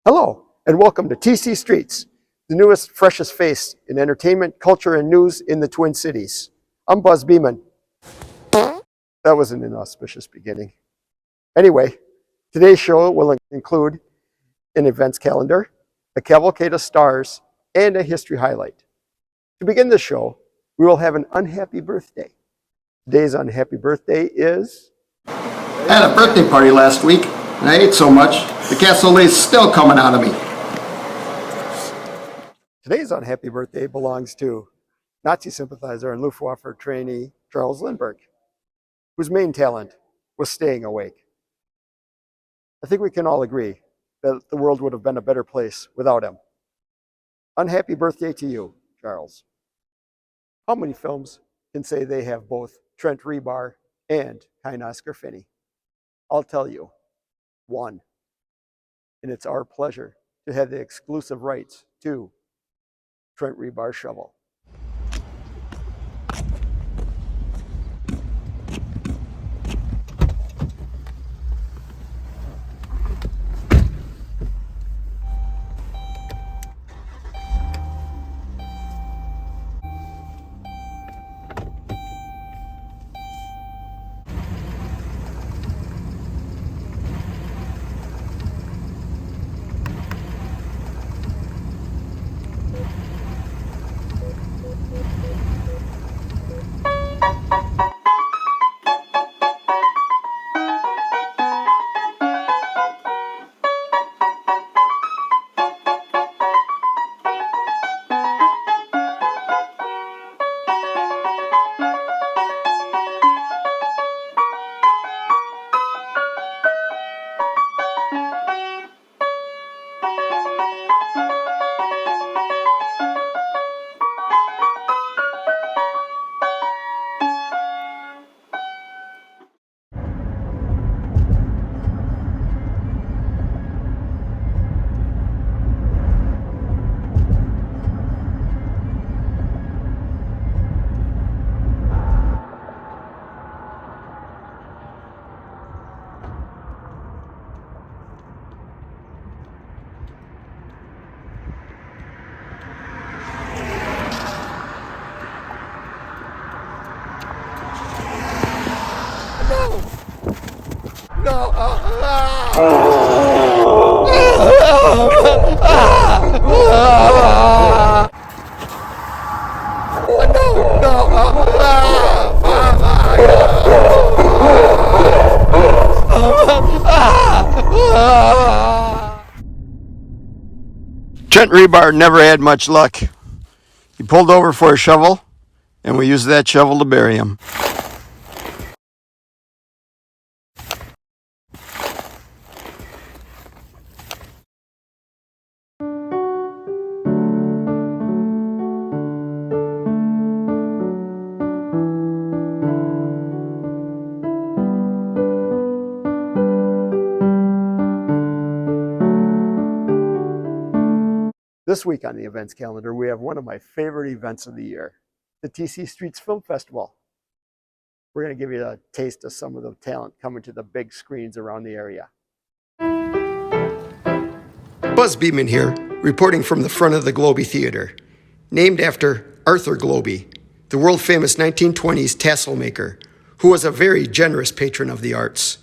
Hello, and welcome to TC Streets, the newest, freshest face in entertainment, culture, and news in the Twin Cities. I'm Buzz Beeman. That was an inauspicious beginning. Anyway, today's show will include an events calendar, a cavalcade of stars, and a history highlight. To begin the show, we will have an unhappy birthday. Today's unhappy birthday is... I had a birthday party last week, and I ate so much, the cassolet's still coming out of me. Today's unhappy birthday belongs to Nazi sympathizer and Luftwaffe trainee Charles Lindbergh, whose main talent was staying awake. I think we can all agree that the world would have been a better place without him. Unhappy birthday to you, Charles. How many films can say they have both Trent Rebar and Kind Oscar Finney? I'll tell you, one. And it's our pleasure to have the exclusive rights to Trent Rebar Shovel. Trent Rebar never had much luck. He pulled over for a shovel, and we used that shovel to bury him. This week on the events calendar, we have one of my favorite events of the year, the TC Streets Film Festival. We're going to give you a taste of some of the talent coming to the big screens around the area. Buzz Beeman here, reporting from the front of the Globey Theater, named after Arthur Globey, the world-famous 1920s tassel maker, who was a very generous patron of the arts.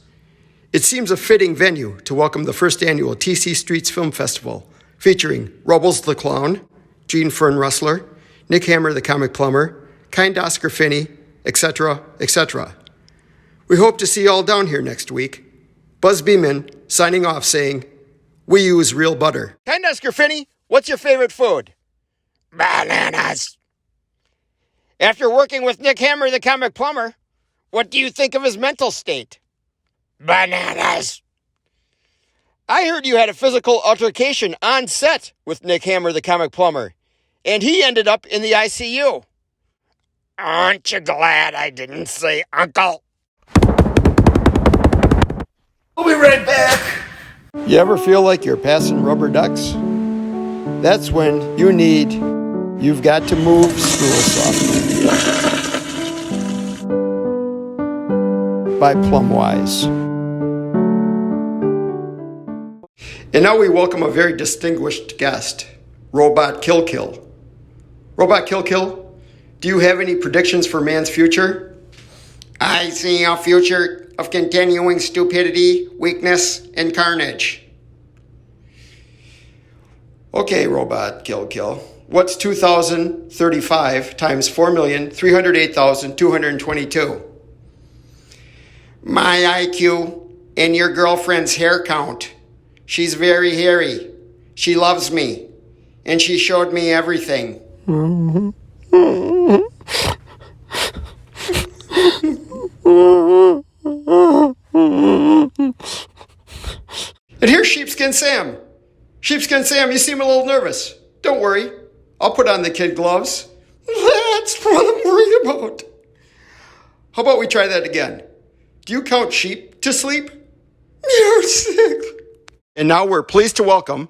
It seems a fitting venue to welcome the first annual TC Streets Film Festival, featuring Rubbles the Clown, Gene Fern Rustler, Nick Hammer the Comic Plumber, Kind Oscar Finney, etc., etc. We hope to see you all down here next week. Buzz Beeman signing off saying, we use real butter. Kind Oscar Finney, what's your favorite food? Bananas. After working with Nick Hammer the Comic Plumber, what do you think of his mental state? Bananas. I heard you had a physical altercation on set with Nick Hammer the Comic Plumber, and he ended up in the ICU. Aren't you glad I didn't say uncle? We'll be right back. You ever feel like you're passing rubber ducks? That's when you need You've Got to Move School Software by Plumwise. And now we welcome a very distinguished guest, Robot Kill Kill. Robot Kill Kill, do you have any predictions for man's future? I see a future of continuing stupidity, weakness, and carnage. Okay, Robot Kill Kill. What's 2035 times 4,308,222? My IQ and your girlfriend's hair count. She's very hairy. She loves me. And she showed me everything. And here's Sheepskin Sam. Sheepskin Sam, you seem a little nervous. Don't worry. I'll put on the kid gloves. That's what I'm worried about. How about we try that again? Do you count sheep to sleep? You're sick. And now we're pleased to welcome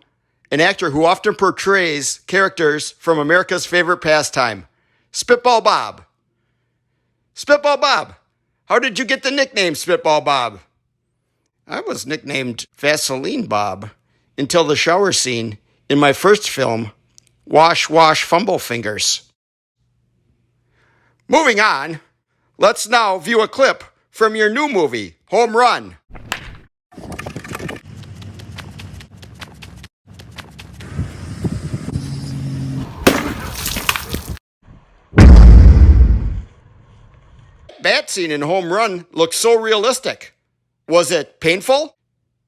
an actor who often portrays characters from America's favorite pastime, Spitball Bob. Spitball Bob, how did you get the nickname Spitball Bob? I was nicknamed Vaseline Bob until the shower scene in my first film, Wash Wash Fumble Fingers. Moving on, let's now view a clip from your new movie, Home Run. Bat scene in Home Run looks so realistic. Was it painful?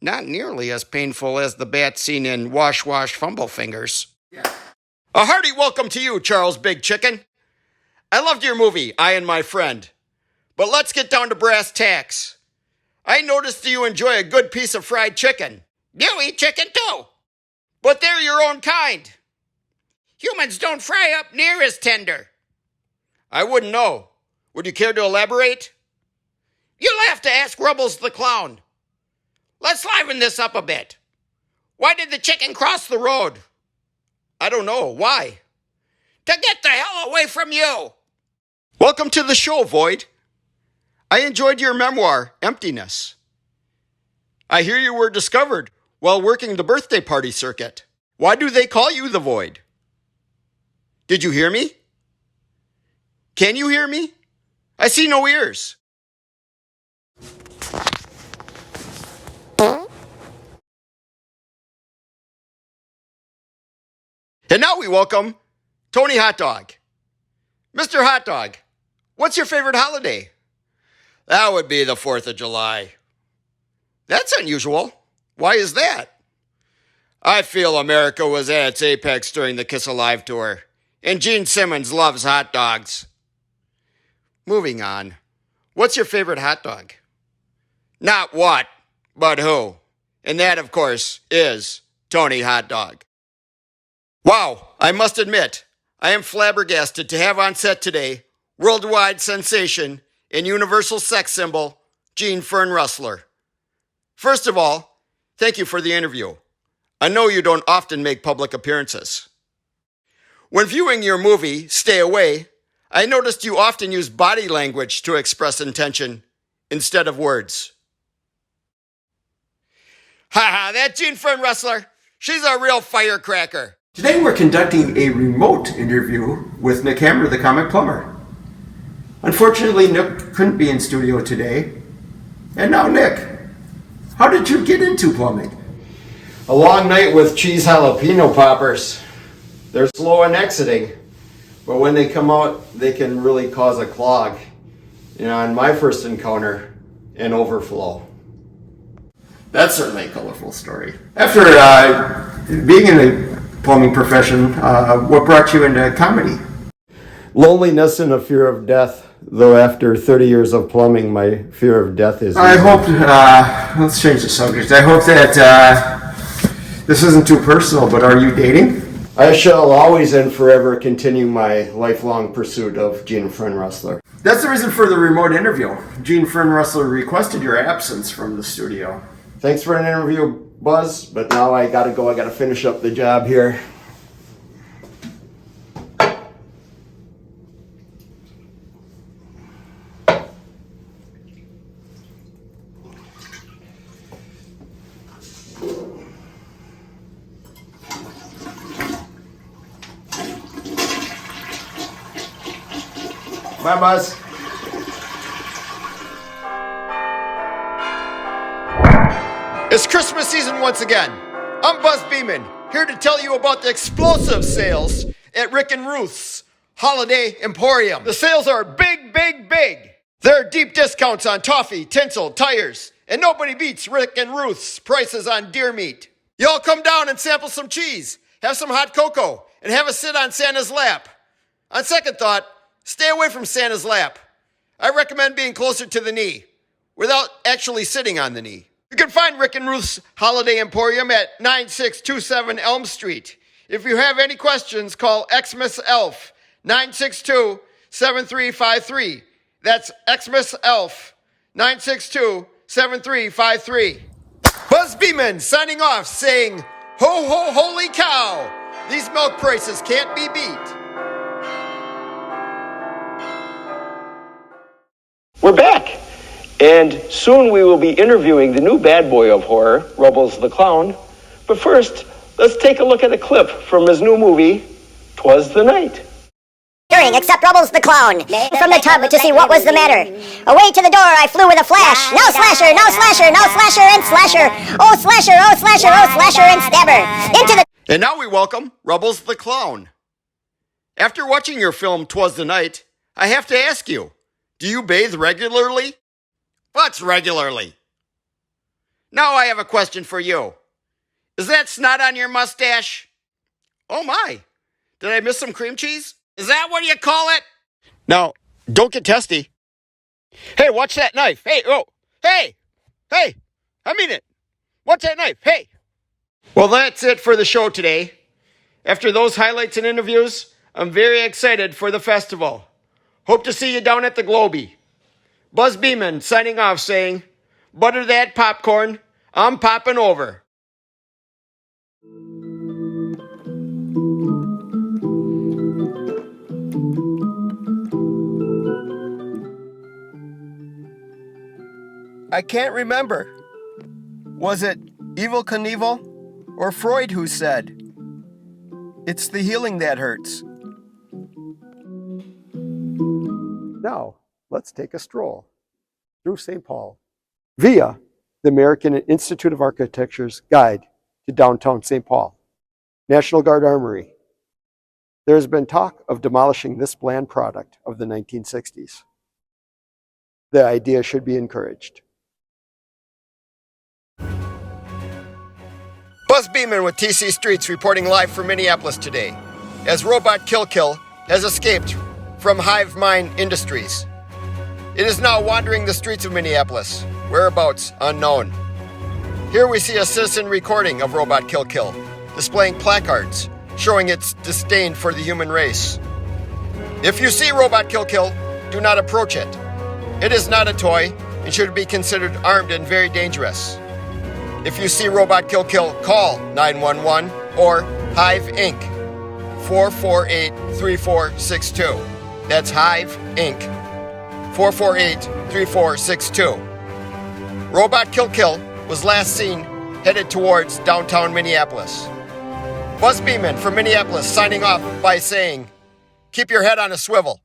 Not nearly as painful as the bat scene in Wash Wash Fumble Fingers. Yeah. A hearty welcome to you, Charles Big Chicken. I loved your movie, I and My Friend. But let's get down to brass tacks. I noticed you enjoy a good piece of fried chicken. You eat chicken too. But they're your own kind. Humans don't fry up near as tender. I wouldn't know. Would you care to elaborate? You'll have to ask Rubbles the Clown. Let's liven this up a bit. Why did the chicken cross the road? I don't know. Why? To get the hell away from you. Welcome to the show, Void. I enjoyed your memoir, Emptiness. I hear you were discovered while working the birthday party circuit. Why do they call you the Void? Did you hear me? Can you hear me? I see no ears. And now we welcome Tony Hot Dog. Mr. Hot Dog, what's your favorite holiday? That would be the 4th of July. That's unusual. Why is that? I feel America was at its apex during the Kiss Alive tour, and Gene Simmons loves hot dogs. Moving on. What's your favorite hot dog? Not what, but who. And that, of course, is Tony Hot Dog. Wow, I must admit, I am flabbergasted to have on set today worldwide sensation and universal sex symbol, Gene Fern Rustler. First of all, thank you for the interview. I know you don't often make public appearances. When viewing your movie, Stay Away, I noticed you often use body language to express intention instead of words. Ha, that Gene Fern Rustler, she's a real firecracker. Today we're conducting a remote interview with Nick Hammer, the comic plumber. Unfortunately, Nick couldn't be in studio today. And now, Nick, how did you get into plumbing? A long night with cheese jalapeno poppers. They're slow in exiting, but when they come out, they can really cause a clog. You know, in my first encounter, an overflow. That's certainly a colorful story. After being in the plumbing profession, what brought you into comedy? Loneliness and a fear of death. Though after 30 years of plumbing, my fear of death is... I hope, let's change the subject. I hope that this isn't too personal, but are you dating? I shall always and forever continue my lifelong pursuit of Gene Fern Rustler. That's the reason for the remote interview. Gene Fern Rustler requested your absence from the studio. Thanks for an interview, Buzz, but now I gotta go. I gotta finish up the job here. Bye, Buzz. It's Christmas season once again. I'm Buzz Beeman, here to tell you about the explosive sales at Rick and Ruth's Holiday Emporium. The sales are big, big, big. There are deep discounts on toffee, tinsel, tires, and nobody beats Rick and Ruth's prices on deer meat. Y'all come down and sample some cheese, have some hot cocoa, and have a sit on Santa's lap. On second thought, stay away from Santa's lap. I recommend being closer to the knee, without actually sitting on the knee. You can find Rick and Ruth's Holiday Emporium at 9627 Elm Street. If you have any questions, call Xmas Elf, 962-7353. That's Xmas Elf, 962-7353. Buzz Beeman signing off saying, ho, ho, holy cow! These milk prices can't be beat. We're back, and soon we will be interviewing the new bad boy of horror, Rubbles the Clown. But first, let's take a look at a clip from his new movie, 'Twas the Night. Except Rubbles the Clown from the tub to see what was the matter. Away to the door I flew with a flash. No slasher, no slasher, no slasher and slasher. Oh slasher, oh slasher, oh slasher and stabber. Into the... And now we welcome Rubbles the Clown. After watching your film 'Twas the Night, I have to ask you, do you bathe regularly? What's regularly? Now I have a question for you. Is that snot on your mustache? Oh my, did I miss some cream cheese? Is that what you call it? Now, don't get testy. Hey, watch that knife. Hey, oh, hey, I mean it. Watch that knife, hey. Well, that's it for the show today. After those highlights and interviews, I'm very excited for the festival. Hope to see you down at the Globey. Buzz Beeman signing off saying, butter that popcorn, I'm popping over. I can't remember. Was it Evel Knievel or Freud who said, it's the healing that hurts? Now, let's take a stroll through St. Paul via the American Institute of Architecture's Guide to Downtown St. Paul, National Guard Armory. There has been talk of demolishing this bland product of the 1960s. The idea should be encouraged. Buzz Beeman with TC Streets reporting live from Minneapolis today, as Robot Kill Kill has escaped from Hive Mind Industries. It is now wandering the streets of Minneapolis, whereabouts unknown. Here we see a citizen recording of Robot Kill Kill, displaying placards showing its disdain for the human race. If you see Robot Kill Kill, do not approach it. It is not a toy and should be considered armed and very dangerous. If you see Robot Kill Kill, call 911 or Hive Inc. 448-3462. That's Hive Inc. 448-3462. Robot Kill Kill was last seen headed towards downtown Minneapolis. Buzz Beeman from Minneapolis signing off by saying, keep your head on a swivel.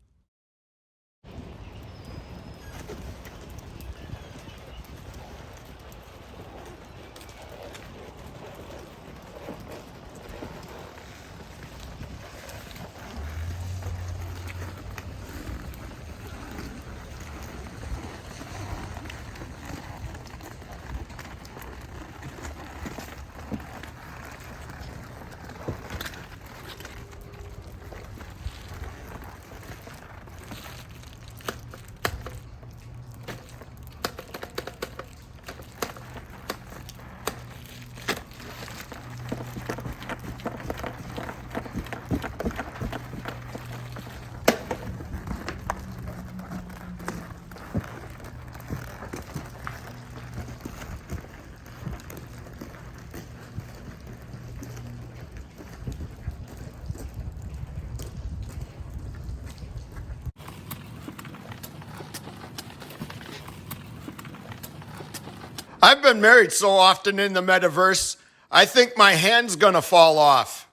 I've been married so often in the metaverse, I think my hand's gonna fall off.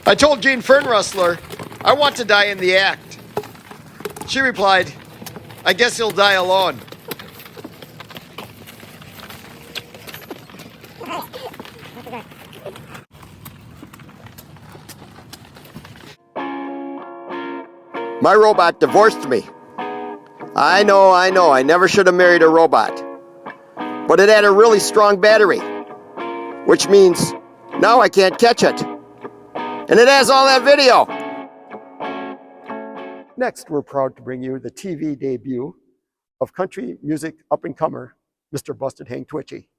I told Jean Fernrustler, I want to die in the act. She replied, I guess he'll die alone. My robot divorced me. I know, I never should have married a robot. But it had a really strong battery, which means now I can't catch it. And it has all that video. Next, we're proud to bring you the TV debut of country music up-and-comer, Mr. Busted Hank Twitchy,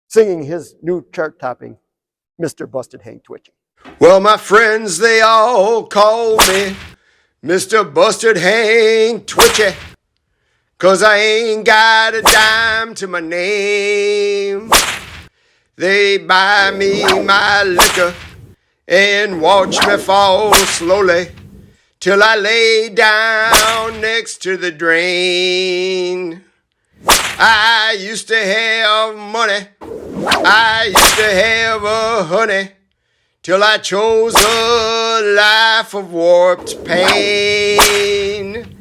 singing his new chart-topping, Mr. Busted Hank Twitchy. Well, my friends, they all call me Mr. Busted Hank Twitchy, 'cause I ain't got a dime to my name. They buy me my liquor and watch me fall slowly till I lay down next to the drain. I used to have money, I used to have a honey, till I chose a life of warped pain.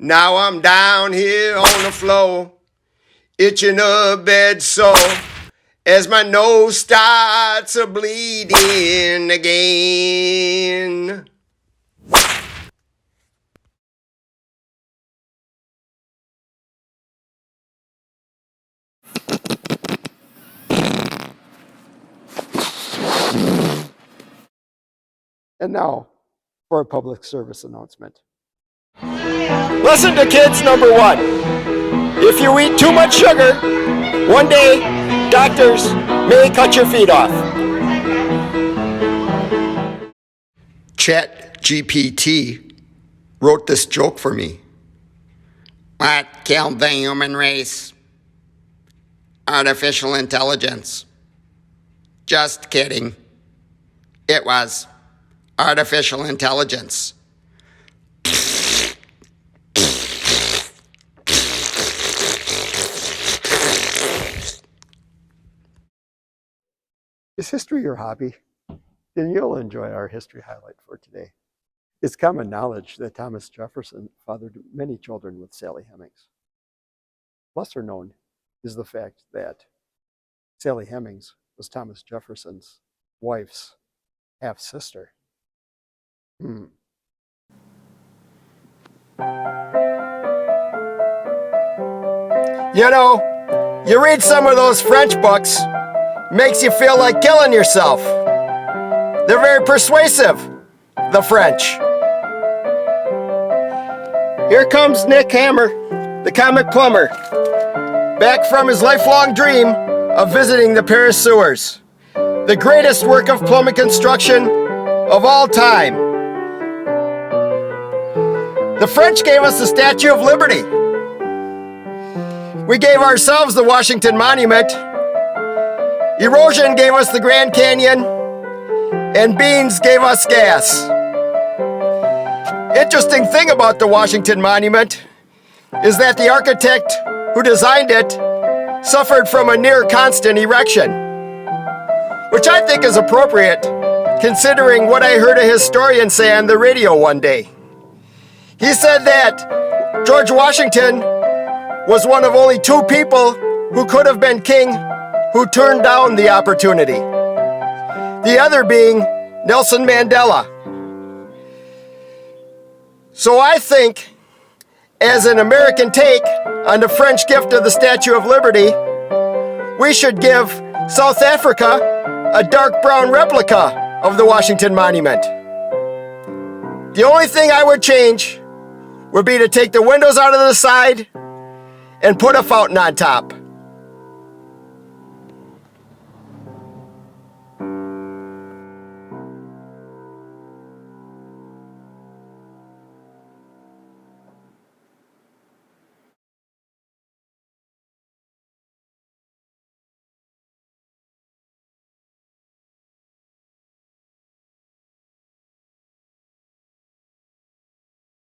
Now I'm down here on the floor, itching a bed sore, as my nose starts a bleeding again. And now, for a public service announcement. Listen to kids number 1. If you eat too much sugar, one day, doctors may cut your feet off. ChatGPT wrote this joke for me. What killed the human race? Artificial intelligence. Just kidding. It was artificial intelligence. Is history your hobby? Then you'll enjoy our history highlight for today. It's common knowledge that Thomas Jefferson fathered many children with Sally Hemings. Lesser known is the fact that Sally Hemings was Thomas Jefferson's wife's half-sister. You know, you read some of those French books, makes you feel like killing yourself. They're very persuasive, the French. Here comes Nick Hammer, the comic plumber, back from his lifelong dream of visiting the Paris sewers, the greatest work of plumbing construction of all time. The French gave us the Statue of Liberty. We gave ourselves the Washington Monument. Erosion gave us the Grand Canyon, and beans gave us gas. Interesting thing about the Washington Monument is that the architect who designed it suffered from a near constant erection, which I think is appropriate considering what I heard a historian say on the radio one day. He said that George Washington was one of only 2 people who could have been king who turned down the opportunity. The other being Nelson Mandela. So I think, as an American take on the French gift of the Statue of Liberty, we should give South Africa a dark brown replica of the Washington Monument. The only thing I would change would be to take the windows out of the side and put a fountain on top.